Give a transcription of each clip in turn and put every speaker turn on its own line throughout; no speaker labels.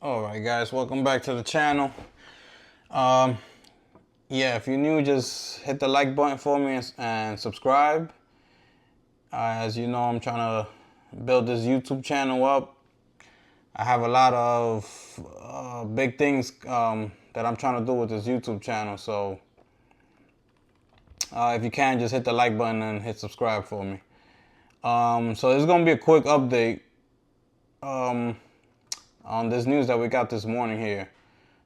Alright guys, welcome back to the channel. Yeah, if you're new, just hit the like button for me and subscribe. As you know, I'm trying to build this YouTube channel up. I have a lot of big things that I'm trying to do with this YouTube channel. So if you can, just hit the like button and hit subscribe for me. So this is going to be a quick update on this news that we got this morning here.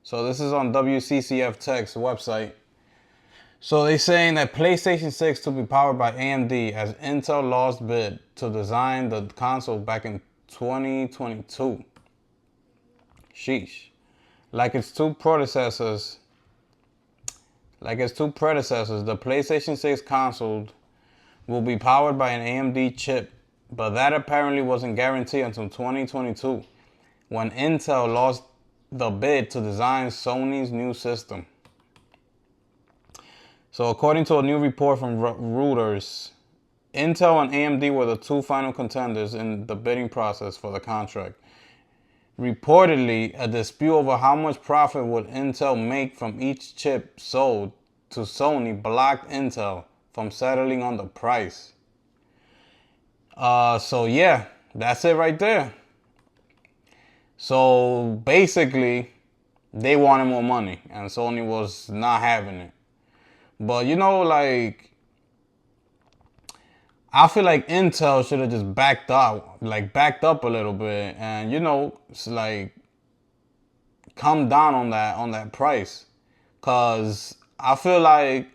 So this is on WCCF Tech's website. So they're saying that PlayStation 6 to be powered by AMD as Intel lost bid to design the console back in 2022. Sheesh. Like its two predecessors, the PlayStation 6 console will be powered by an AMD chip, but that apparently wasn't guaranteed until 2022, when Intel lost the bid to design Sony's new system. So according to a new report from Reuters, Intel and AMD were the two final contenders in the bidding process for the contract. Reportedly, a dispute over how much profit would Intel make from each chip sold to Sony blocked Intel from settling on the price. So yeah, that's it right there. So basically, they wanted more money and Sony was not having it. But you know, like, I feel like Intel should have just backed up a little bit, and you know, it's like come down on that price, cause I feel like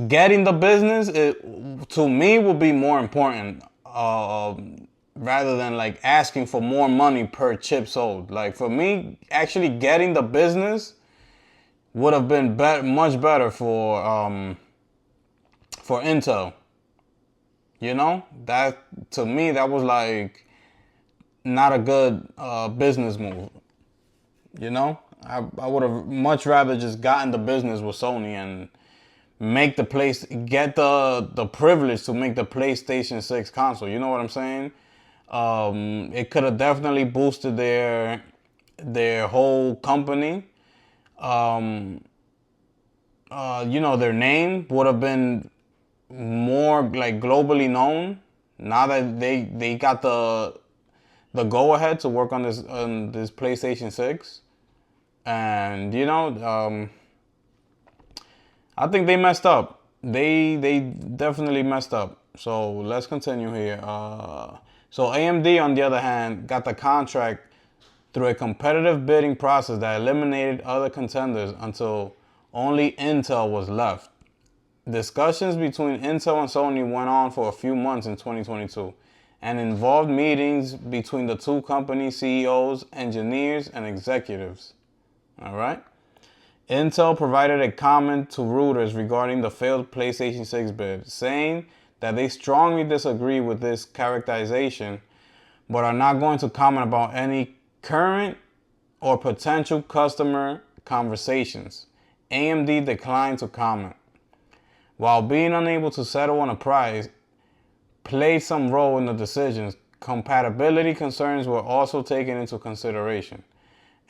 getting the business to me would be more important rather than like asking for more money per chip sold. Like for me, actually getting the business would have been much better for Intel. You know, that to me that was like not a good business move. You know, I would have much rather just gotten the business with Sony and make the get the privilege to make the PlayStation 6 console. You know what I'm saying? It could have definitely boosted their whole company. You know, their name would have been more like globally known now that they got the go ahead to work on this PlayStation 6. And you know, I think they messed up. They definitely messed up. So let's continue here. So AMD, on the other hand, got the contract through a competitive bidding process that eliminated other contenders until only Intel was left. Discussions between Intel and Sony went on for a few months in 2022 and involved meetings between the two company CEOs, engineers, and executives. All right. Intel provided a comment to Reuters regarding the failed PlayStation 6 bid, saying that they strongly disagree with this characterization, but are not going to comment about any current or potential customer conversations. AMD declined to comment. While being unable to settle on a price played some role in the decisions, compatibility concerns were also taken into consideration,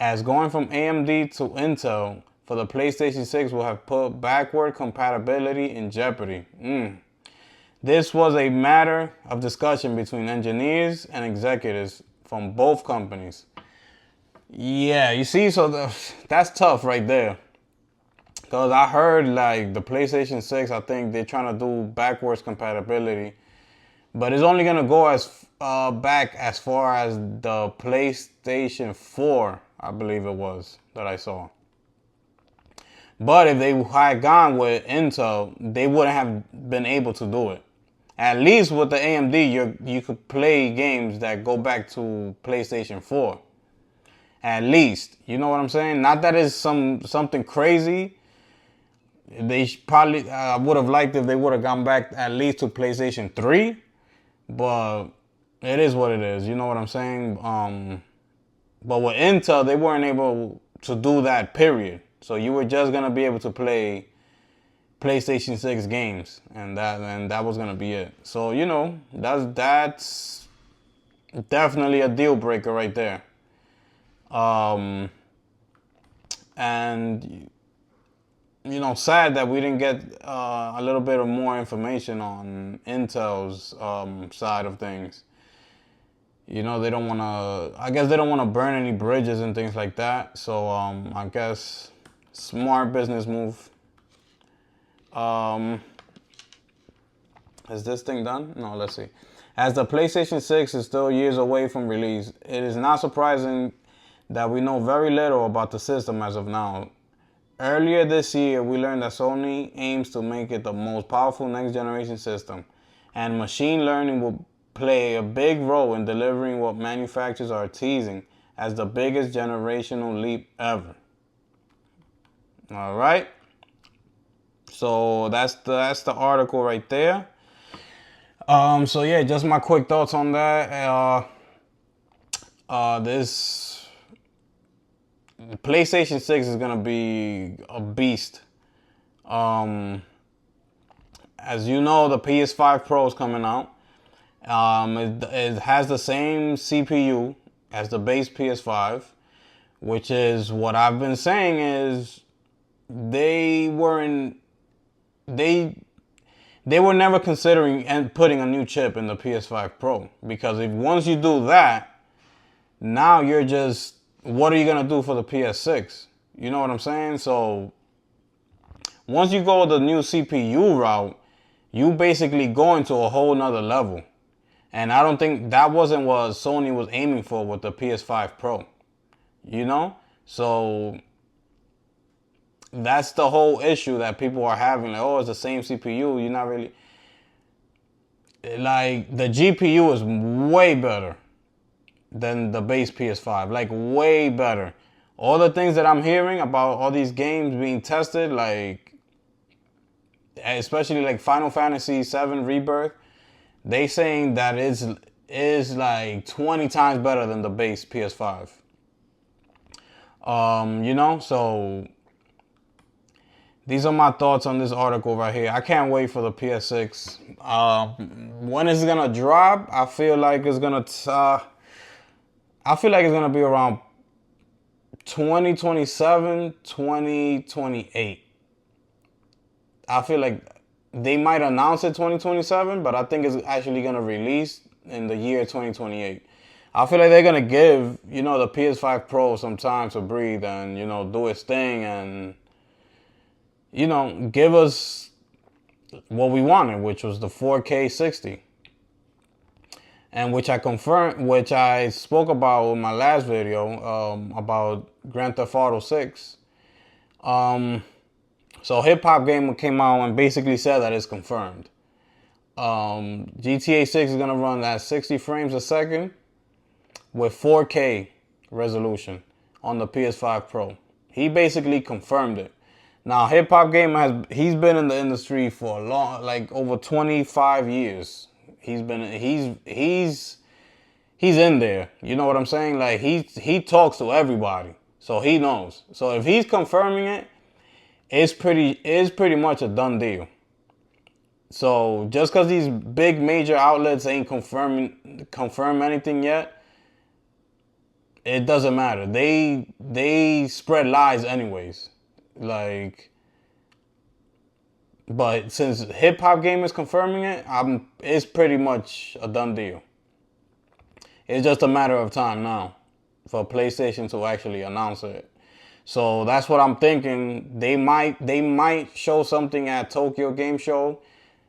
as going from AMD to Intel for the PlayStation 6 will have put backward compatibility in jeopardy. This was a matter of discussion between engineers and executives from both companies. Yeah, you see, so that's tough right there. Because I heard like the PlayStation 6, I think they're trying to do backwards compatibility. But it's only going to go as back as far as the PlayStation 4, I believe it was, that I saw. But if they had gone with Intel, they wouldn't have been able to do it. At least with the AMD, you could play games that go back to PlayStation 4. At least, you know what I'm saying? Not that it's something crazy. They probably would have liked if they would have gone back at least to PlayStation 3. But it is what it is. You know what I'm saying? But with Intel, they weren't able to do that, period. So you were just going to be able to play PlayStation 6 games, and that was gonna be it. So you know, that's definitely a deal breaker right there. Um, and sad that we didn't get a little bit of more information on Intel's side of things. They don't want to. I guess they don't want to burn any bridges and things like that. So I guess smart business move. Is this thing done? No, let's see. As the PlayStation 6 is still years away from release, it is not surprising that we know very little about the system as of now. Earlier this year, we learned that Sony aims to make it the most powerful next generation system, and machine learning will play a big role in delivering what manufacturers are teasing as the biggest generational leap ever. All right. So that's the article right there. So yeah, just my quick thoughts on that. This PlayStation 6 is gonna be a beast. As you know, the PS5 Pro is coming out. It has the same CPU as the base PS5, which is what I've been saying is they were never considering and putting a new chip in the PS5 Pro, because if once you do that, now you're just, what are you gonna do for the PS6? You know what I'm saying? So once you go the new CPU route, you basically go into a whole nother level. And I don't think that wasn't what Sony was aiming for with the PS5 Pro. So that's the whole issue that people are having. Like, oh, it's the same CPU. You're not really, like, the GPU is way better than the base PS5. Like, way better. All the things that I'm hearing about all these games being tested, like, especially like Final Fantasy VII Rebirth, they saying that is like 20 times better than the base PS5. So these are my thoughts on this article right here. I can't wait for the PS6. When is it gonna drop? I feel like it's gonna be around 2027, 2028. I feel like they might announce it 2027, but I think it's actually going to release in the year 2028. I feel like they're going to give, the PS5 Pro some time to breathe and, do its thing and, give us what we wanted, which was the 4K 60. And which I spoke about in my last video about Grand Theft Auto 6. So Hip Hop Gamer came out and basically said that it's confirmed. GTA 6 is going to run at 60 frames a second with 4K resolution on the PS5 Pro. He basically confirmed it. Now, Hip Hop Gamer he's been in the industry for a long, like over 25 years. He's in there. You know what I'm saying? Like he talks to everybody. So he knows. So if he's confirming it, it's pretty much a done deal. So just because these big major outlets ain't confirm anything yet, it doesn't matter. They spread lies anyways. Like, but since Hip Hop Game is confirming it, it's pretty much a done deal. It's just a matter of time now for PlayStation to actually announce it. So that's what I'm thinking. They might show something at Tokyo Game Show,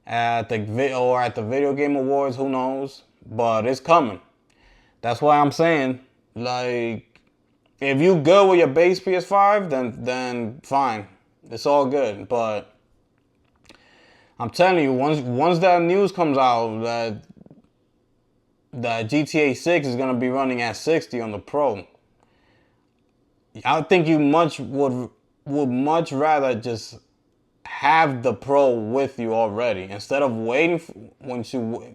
at the Video Game Awards. Who knows? But it's coming. That's why I'm saying, like, if you good with your base PS5, then fine, it's all good. But I'm telling you, once that news comes out that GTA 6 is gonna be running at 60 on the Pro, I think you would much rather just have the Pro with you already instead of waiting once you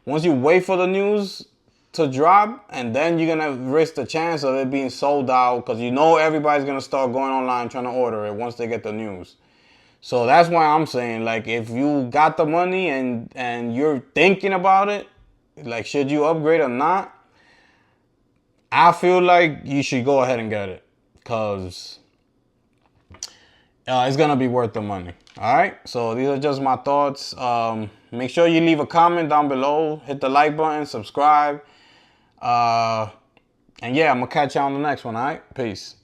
wait for the news to drop, and then you're gonna risk the chance of it being sold out because everybody's gonna start going online trying to order it once they get the news. So that's why I'm saying, like, if you got the money and you're thinking about it, like, should you upgrade or not? I feel like you should go ahead and get it, because it's gonna be worth the money. All right, so these are just my thoughts. Make sure you leave a comment down below, hit the like button, subscribe, and yeah, I'm gonna catch you on the next one. All right, peace.